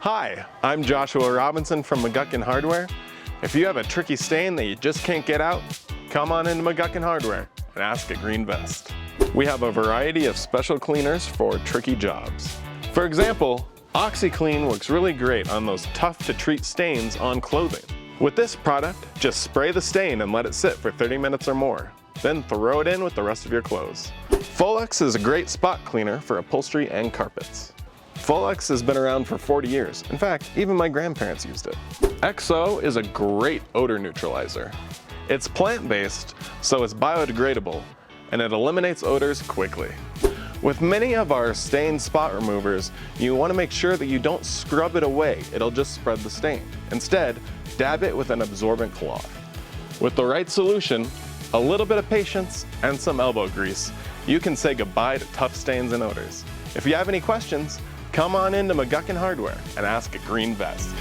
Hi, I'm Joshua Robinson from McGuckin Hardware. If you have a tricky stain that you just can't get out, come on into McGuckin Hardware and ask a green vest. We have a variety of special cleaners for tricky jobs. For example, OxiClean works really great on those tough to treat stains on clothing. With this product, just spray the stain and let it sit for 30 minutes or more. Then throw it in with the rest of your clothes. Folex is a great spot cleaner for upholstery and carpets. Folex has been around for 40 years. In fact, even my grandparents used it. XO is a great odor neutralizer. It's plant-based, so it's biodegradable, and it eliminates odors quickly. With many of our stain spot removers, you want to make sure that you don't scrub it away. It'll just spread the stain. Instead, dab it with an absorbent cloth. With the right solution, a little bit of patience, and some elbow grease, you can say goodbye to tough stains and odors. If you have any questions, come on into McGuckin Hardware and ask a green vest.